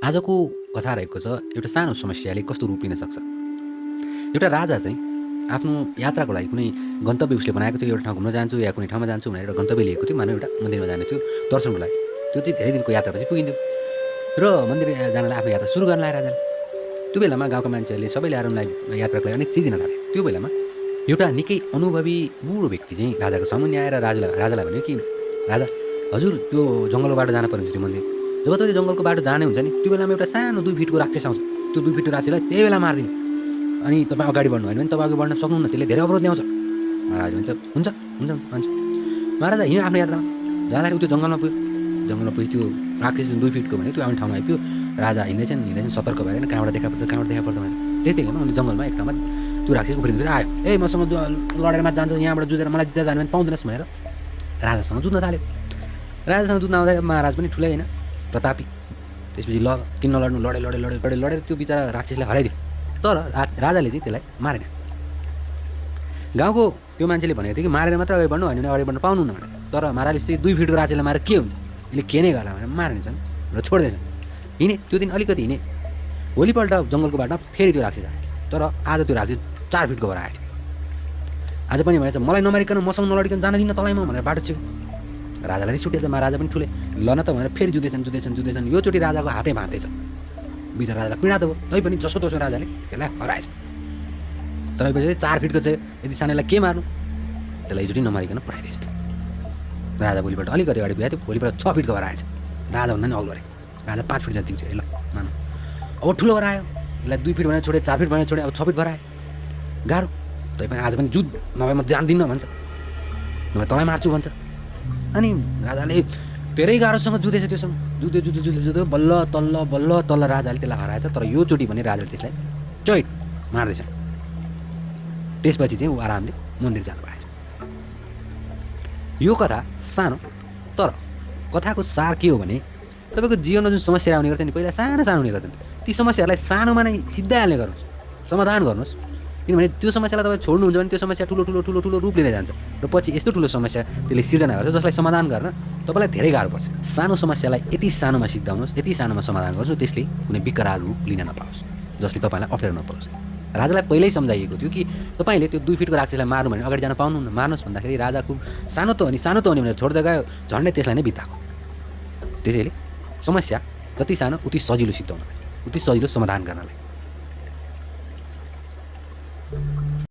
आजको कथा रहेको छ एउटा सानो समस्याले कस्तो रूप लिन सक्छ। एउटा राजा चाहिँ आफ्नो यात्राको लागि कुनै गन्तव्य उसले बनाएको थियो, एउटा ठाउँ घुम्न जान्छु या कुनै ठाउँमा जान्छु भनेर एउटा गन्तव्य लिएको थियो, मानव एउटा मन्दिरमा जानु थियो दर्शनको लागि। त्यो चाहिँ धेरै दिनको यात्रापछि पुगिन्थ्यो र मन्दिर जानलाई आफ्नो यात्रा सुरु गर्न लागे राजाले। त्यो बेलामा गाउँका मान्छेहरूले सबैले आएर उनलाई यात्राको लागि अनेक चिज दिन थाले। त्यो बेलामा एउटा निकै अनुभवी बुढो व्यक्ति चाहिँ राजाको सामुन्ने आएर राजालाई भन्यो कि राजा, हजुर त्यो जङ्गलको बाटो जान पर्ने हुन्छ त्यो मन्दिर। जब तपाईँ जङ्गलको बाटो जाने हुन्छ नि, त्यो बेलामा एउटा सानो 2 फिटको राक्षस आउँछ। त्यो 2 फिटको राक्षसलाई त्यही बेला मारिदिनु। अनि तपाईँ अगाडि बढ्नु होइन भने तपाईँ अगाडि बढ्न सक्नुहुन्न, त्यसले धेरै अवरोध ल्याउँछ। महाराज भन्छ हुन्छ हुन्छ मान्छु। महाराजा हिँड्यो आफ्नो यात्रामा जाँदाखेरि त्यो जङ्गलमा पुग्यो। जङ्गलमा पुगेपछि त्यो राक्षस जुन 2 फिटको भने त्यो आउने ठाउँमा आइपुग्यो। राजा हिँड्दैछन् सतर्क भएर कहाँबाट देखापर्छ भनेर। त्यस्तै बेलामा उनी जङ्गलमा एक ठाउँमा त्यो राक्षस उफ्रिँदै आयो। ए मसँग लडेर माथि जान्छ, यहाँबाट जुझेर मलाई जित्दा जानु भने पाउँदैनस् भनेर राजासँग जुझ्न थाल्यो। राजासँग जुझ्न आउँदा महाराज पनि ठुलै होइन, प्रतापी। त्यसपछि किन नलड्नु, लडेर त्यो बिचरा राक्षसलाई हराइदियो। तर राजाले चाहिँ त्यसलाई मारेन। गाउँको त्यो मान्छेले भनेको थियो कि मारेर मात्र अगाडि बढ्नु, होइन भने अगाडि बढ्न पाउनुहुन्न भनेर। तर महाराजले चाहिँ 2 फिटको राक्षसलाई मारेर के हुन्छ, यसले के नै गर्ला भनेर मार्नेछन् र छोड्दैछन्। हिँडे त्यो दिन अलिकति हिँडे। भोलिपल्ट जङ्गलको बाटोमा फेरि त्यो राक्षस आयो। तर आज त्यो राक्षस 4 फिटको भएर आएको थियो। आज पनि भनेछ मलाई नमारिकन मसँग नलडिकन जान दिन्न तँलाई म भनेर बाटो छियो। राजालाई रिस उठेछ। महाराजा पनि ठुले ल न त भनेर फेरि जुधेछन्। योचोटि राजाको हातै भाँच्दैछ। बिचरा राजालाई पीडा त हो, तैपनि जसोतसो राजाले त्यसलाई हराएछ। तर पछि 4 फिटको चाहिँ यदि सानैलाई के मार्नु, त्यसलाई एकचोटि नमारिकन पठाइदिएछ। राजा भोलिपल्ट अलिकति अगाडि पुगेको थियो, भोलिपल्ट 6 फिटको भएर आएछ। राजाभन्दा नि अग्लो अरे। राजा 5 फिट जतिको थियो। ल मानौँ अब ठुलो भएर आयो। यसलाई 2 फिट भनेर छोडे, 4 फिट भनेर छोडे, अब 6 फिट भएर आयो। गाह्रो। तैपनि आज पनि जुध, नभए म जान्दिनँ भन्छ, नभए तँलाई मार्छु भन्छ। अनि राजाले धेरै गाह्रोसँग जुधेछ। त्योसँग जुधे बल्ल तल्ल राजाले त्यसलाई हराएछ। तर योचोटि भने राजाले त्यसलाई चैट मार्दैछ। त्यसपछि चाहिँ ऊ आरामले मन्दिर जानु भएछ। यो कथा सानो, तर कथाको सार के हो भने तपाईँको जीवनमा जुन समस्या आउने गर्छ नि, पहिला साना हुने गर्छन्। ती समस्याहरूलाई सानोमा नै सिद्धाइहाल्ने गर्नुहोस्, समाधान गर्नुहोस्। किनभने त्यो समस्यालाई तपाईँ छोड्नुहुन्छ भने त्यो समस्या ठुलो रूप लिँदै जान्छ र पछि यस्तो ठुलो समस्या त्यसले सिर्जना गर्छ जसलाई समाधान गर्न तपाईँलाई धेरै गाह्रो पर्छ। सानो समस्यालाई यति सानोमा सिद्धाउनुहोस्, यति सानोमा समाधान गर्नुहोस्, त्यसले कुनै विकराल रूप लिन नपाओस्, जसले तपाईँलाई अप्ठ्यारो नपरोस्। राजालाई पहिल्यै सम्झाइएको थियो कि तपाईँले त्यो 2 फिटको राक्षसलाई मार्नु भने अगाडि जान पाउनुहुन्न, मार्नुहोस् भन्दाखेरि राजाको सानो त हो नि भनेर छोड्दै गयो, झन्डै त्यसलाई नै बिताएको। त्यसैले समस्या जति सानो उति सजिलो सिद्धाउनलाई, उति सजिलो समाधान गर्नलाई।